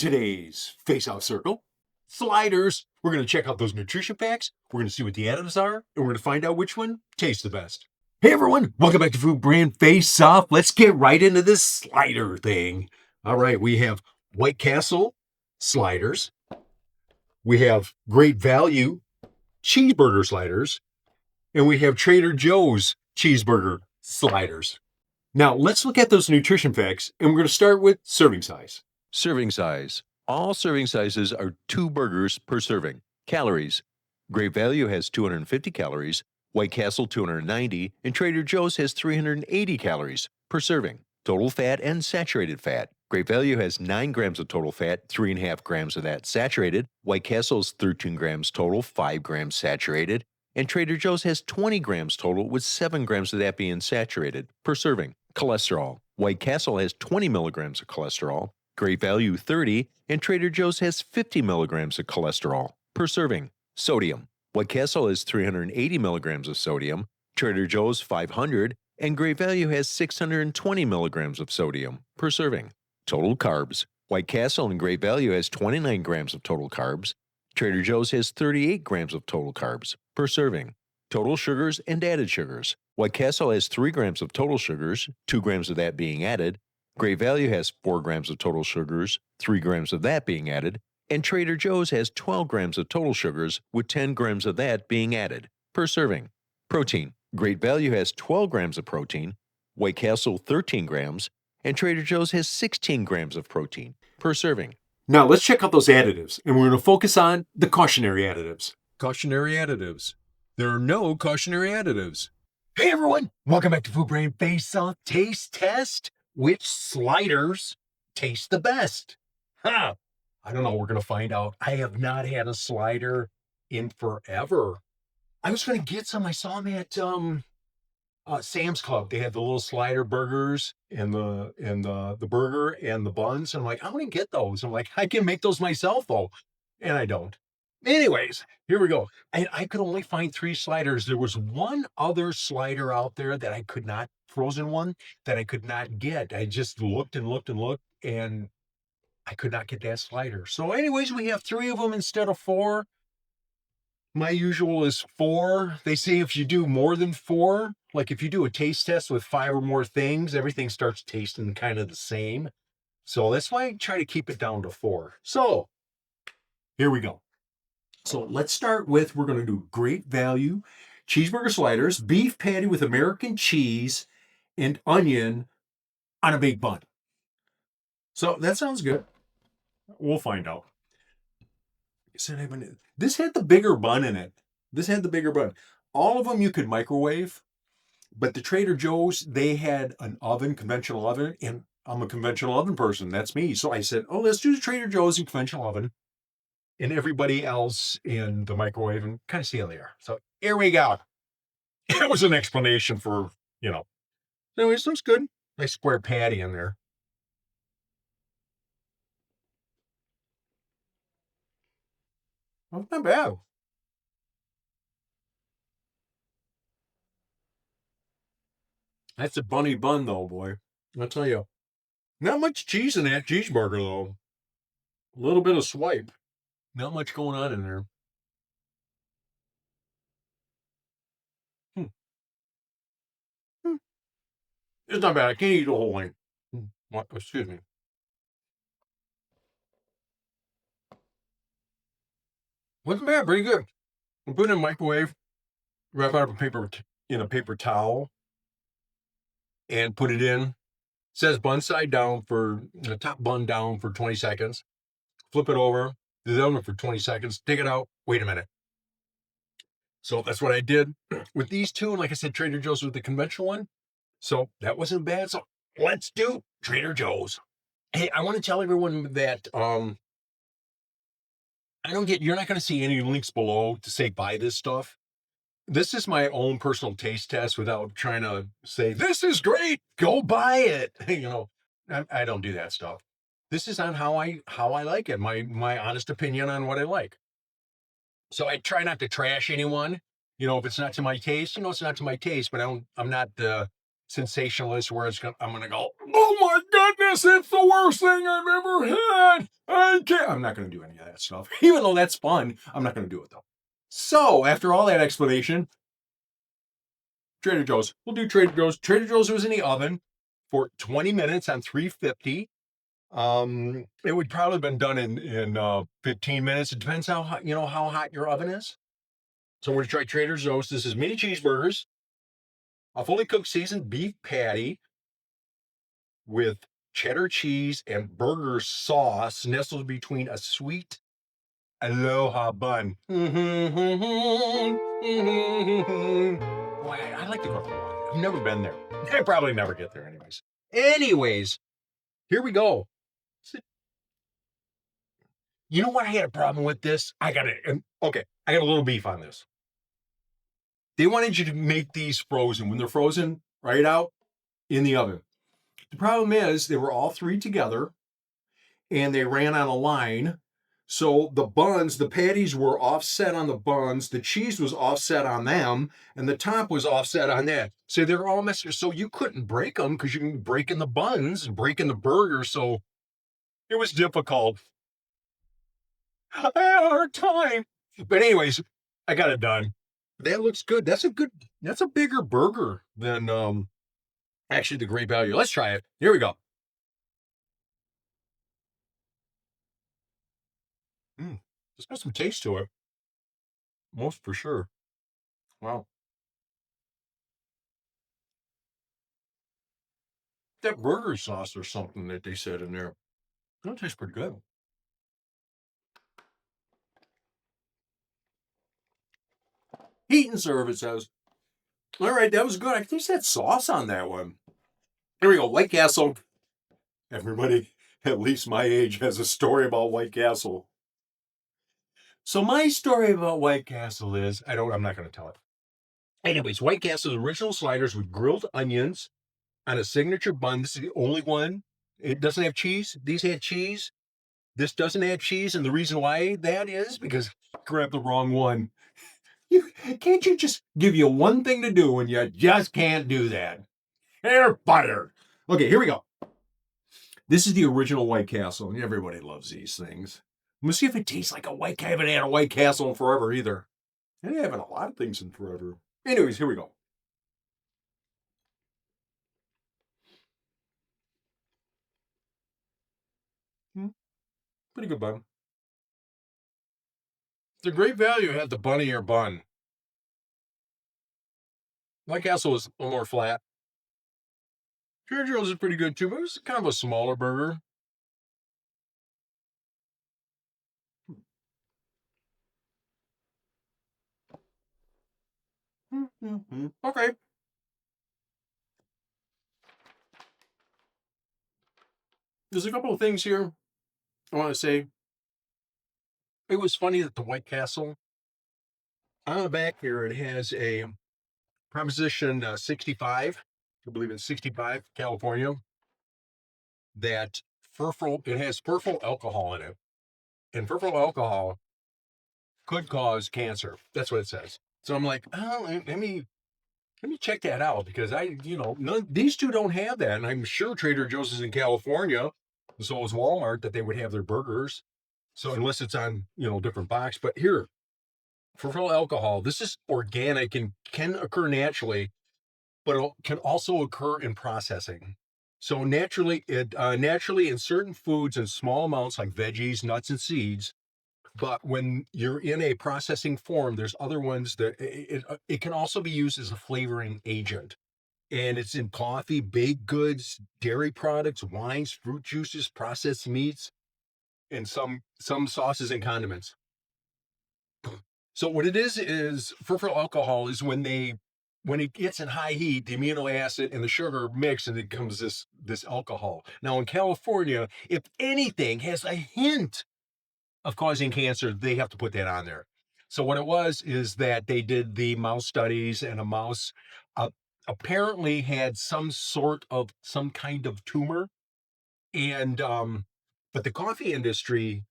today's Face-Off Circle, sliders. We're going to check out those nutrition facts. We're going to see what the additives are, and we're going to find out which one tastes the best. Hey everyone, welcome back to Food Brand Face-Off. Let's get right into this slider thing. All right, we have White Castle sliders. We have Great Value cheeseburger sliders. And we have Trader Joe's cheeseburger sliders. Now, let's look at those nutrition facts, and we're going to start with serving size. Serving size. All serving sizes are 2 burgers per serving. Calories. Great Value has 250 calories, White Castle 290, and Trader Joe's has 380 calories per serving. Total fat and saturated fat. Great Value has 9 grams of total fat, 3.5 grams of that saturated. White Castle's 13 grams total, 5 grams saturated. And Trader Joe's has 20 grams total, with 7 grams of that being saturated per serving. Cholesterol. White Castle has 20 milligrams of cholesterol, Great Value 30, and Trader Joe's has 50 milligrams of cholesterol per serving. Sodium. White Castle has 380 milligrams of sodium, Trader Joe's 500, and Great Value has 620 milligrams of sodium per serving. Total carbs. White Castle and Great Value has 29 grams of total carbs, Trader Joe's has 38 grams of total carbs per serving. Total sugars and added sugars. White Castle has 3 grams of total sugars, 2 grams of that being added. Great Value has 4 grams of total sugars, 3 grams of that being added. And Trader Joe's has 12 grams of total sugars, with 10 grams of that being added per serving. Protein. Great Value has 12 grams of protein, White Castle 13 grams, and Trader Joe's has 16 grams of protein per serving. Now, let's check out those additives, and we're going to focus on the cautionary additives. Cautionary additives. There are no cautionary additives. Hey everyone, welcome back to Food Brand Face-Off Taste Test. Which sliders taste the best? I don't know. We're going to find out. I have not had a slider in forever. I was going to get some. I saw them at Sam's Club. They had the little slider burgers and the burger and the buns. And I'm like, I want to get those. I'm like, I can make those myself though. And I don't. Anyways, here we go. And I could only find 3 sliders. There was one other slider out there that I could not, frozen one, that I could not get. I just looked and looked and looked, and I could not get that slider. So anyways, we have 3 of them instead of 4. My usual is 4. They say if you do more than 4, like if you do a taste test with 5 or more things, everything starts tasting kind of the same. So that's why I try to keep it down to 4. So here we go. So let's start with, we're going to do Great Value cheeseburger sliders, beef patty with American cheese and onion on a baked bun. So that sounds good. We'll find out. This had the bigger bun in it. This had the bigger bun. All of them you could microwave, but the Trader Joe's, they had an oven, conventional oven, and I'm a conventional oven person. That's me. So I said, oh, let's do the Trader Joe's in conventional oven, and everybody else in the microwave, and kind of see how they are. So here we go. It was an explanation for, Anyways, looks good. Nice square patty in there. Oh, not bad. That's a bunny bun, though, boy. I'll tell you. Not much cheese in that cheeseburger, though. A little bit of swipe. Not much going on in there. It's not bad. I can't eat the whole thing. What? Excuse me. Wasn't bad. Pretty good. I put it in the microwave, wrap out in a paper towel, and put it in. It says bun side down for the top bun down for 20 seconds. Flip it over, do the oven for 20 seconds, take it out, wait a minute. So that's what I did with these 2. And like I said, Trader Joe's with the conventional one. So that wasn't bad. So let's do Trader Joe's. Hey, I want to tell everyone that you're not going to see any links below to say buy this stuff. This is my own personal taste test without trying to say, this is great, go buy it. I don't do that stuff. This is on how I like it, my honest opinion on what I like. So I try not to trash anyone. If it's not to my taste, it's not to my taste, but I'm not the sensationalist where I'm going to go, oh my goodness, it's the worst thing I've ever had. I'm not going to do any of that stuff. Even though that's fun, I'm not going to do it though. So after all that explanation, Trader Joe's. We'll do Trader Joe's. Trader Joe's was in the oven for 20 minutes on 350. It would probably have been done in 15 minutes. It depends how hot, how hot your oven is. So we're gonna try Trader Joe's. This is mini cheeseburgers, a fully cooked seasoned beef patty with cheddar cheese and burger sauce nestled between a sweet aloha bun. Boy, I like to go to Hawaii. I've never been there. I probably never get there anyways. Anyways, here we go. You know what? I had a problem with this. I got a little beef on this. They wanted you to make these frozen when they're frozen right out in the oven. The problem is they were all three together and they ran on a line. So the buns, the patties were offset on the buns, the cheese was offset on them, and the top was offset on that. So they're all messed. So you couldn't break them because you can break in the buns and break in the burger. So it was difficult. I had a hard time. But anyways, I got it done. That looks good. That's a bigger burger than actually the Great Value. Let's try it. Here we go. It's got some taste to it. Most for sure. Wow. That burger sauce or something that they said in there. That tastes pretty good. Heat and serve, it says. All right, that was good. I taste that sauce on that one. Here we go. White Castle. Everybody, at least my age, has a story about White Castle. So my story about White Castle is, I'm not going to tell it. Anyways, White Castle's original sliders with grilled onions on a signature bun. This is the only one. It doesn't have cheese. These had cheese. This doesn't have cheese. And the reason why that is because I grabbed the wrong one. Can't you just give you one thing to do when you just can't do that? Hair butter. Okay, here we go. This is the original White Castle, and everybody loves these things. Let's see if it tastes like a White. I haven't had a White Castle in forever either. I haven't a lot of things in forever. Anyways, here we go. Pretty good bun. The Great Value had the bunnier bun. White Castle was a little more flat. Trader Joe's is pretty good too, but it was kind of a smaller burger. Okay. There's a couple of things here I want to say. It was funny that the White Castle, on the back here, it has a Proposition 65, I believe it's 65, California, that it has furfural alcohol in it. And furfural alcohol could cause cancer. That's what it says. So I'm like, oh, let me check that out because these two don't have that. And I'm sure Trader Joe's is in California. And so is Walmart that they would have their burgers. So unless it's on, different box, but here, furfural alcohol, this is organic and can occur naturally, but it can also occur in processing. So naturally in certain foods in small amounts like veggies, nuts, and seeds. But when you're in a processing form, there's other ones that it can also be used as a flavoring agent. And it's in coffee, baked goods, dairy products, wines, fruit juices, processed meats, and some sauces and condiments. So what it is furfural alcohol is when it gets in high heat, the amino acid and the sugar mix and it becomes this alcohol. Now in California, if anything has a hint of causing cancer, they have to put that on there. So what it was is that they did the mouse studies and a mouse apparently had some kind of tumor. And, but the coffee industry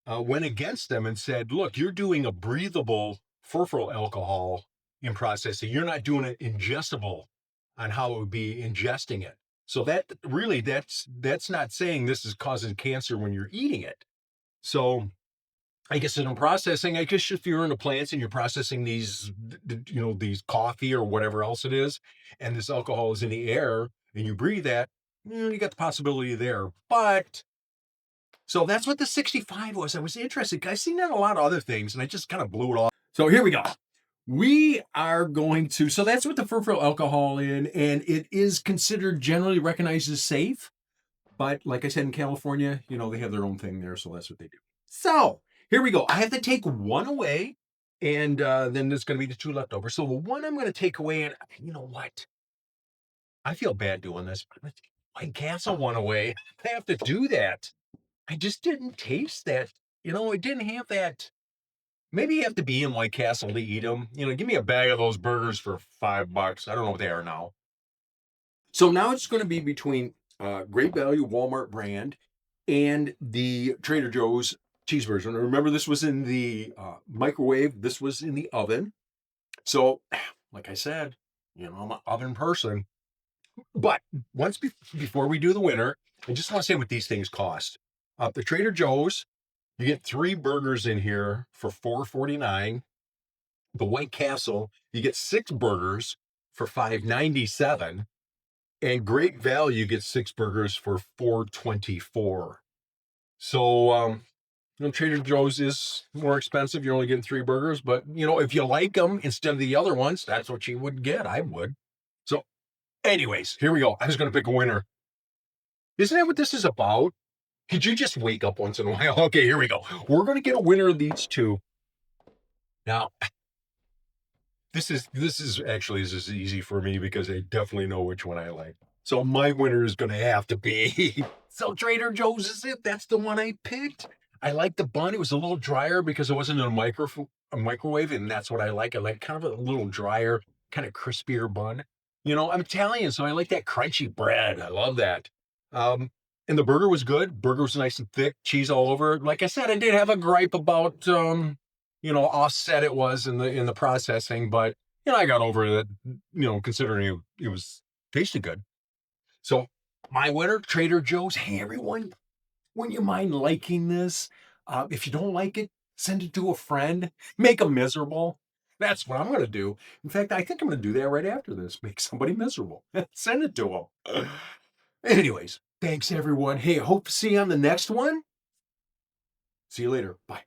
went against them and said, look, you're doing a breathable furfural alcohol in processing. You're not doing it ingestible on how it would be ingesting it. So that's not saying this is causing cancer when you're eating it. So I guess in processing, I guess if you're in the plants and you're processing these, these coffee or whatever else it is, and this alcohol is in the air and you breathe that, you got the possibility there. But so that's what the 65 was. I was interested. I seen that in a lot of other things and I just kind of blew it off. So here we go. We are going to, so that's what the furfuryl alcohol in, and it is considered generally recognized as safe. But like I said, in California, they have their own thing there. So that's what they do. So here we go. I have to take one away, and then there's going to be the two left over. So the one I'm going to take away, and you know what? I feel bad doing this. I'm going to take White Castle one away. I have to do that. I just didn't taste that. It didn't have that. Maybe you have to be in White Castle to eat them. Give me a bag of those burgers for $5. I don't know what they are now. So now it's going to be between Great Value Walmart brand and the Trader Joe's cheeseburgers. And remember, this was in the microwave. This was in the oven. So, like I said, I'm an oven person. But before we do the winner, I just want to say what these things cost. The Trader Joe's, you get 3 burgers in here for $4.49. The White Castle, you get 6 burgers for $5.97. And Great Value gets 6 burgers for $4.24. So, Trader Joe's is more expensive. You're only getting 3 burgers, but if you like them instead of the other ones, that's what you would get. I would. So, anyways, here we go. I was going to pick a winner. Isn't that what this is about? Could you just wake up once in a while? Okay, here we go. We're going to get a winner of these two. Now, this is easy for me because I definitely know which one I like. So my winner is going to have to be. So Trader Joe's is it. That's the one I picked. I like the bun. It was a little drier because it wasn't in a microwave, and that's what I like. I like kind of a little drier, kind of crispier bun. I'm Italian, so I like that crunchy bread. I love that. And the burger was good. Burger was nice and thick, cheese all over. Like I said, I did have a gripe about offset it was in the processing, but I got over it, considering it was tasted good. So my winner, Trader Joe's. Hey everyone, wouldn't you mind liking this? If you don't like it, send it to a friend. Make them miserable. That's what I'm going to do. In fact, I think I'm going to do that right after this. Make somebody miserable. Send it to them. Anyways, thanks everyone. Hey, I hope to see you on the next one. See you later. Bye.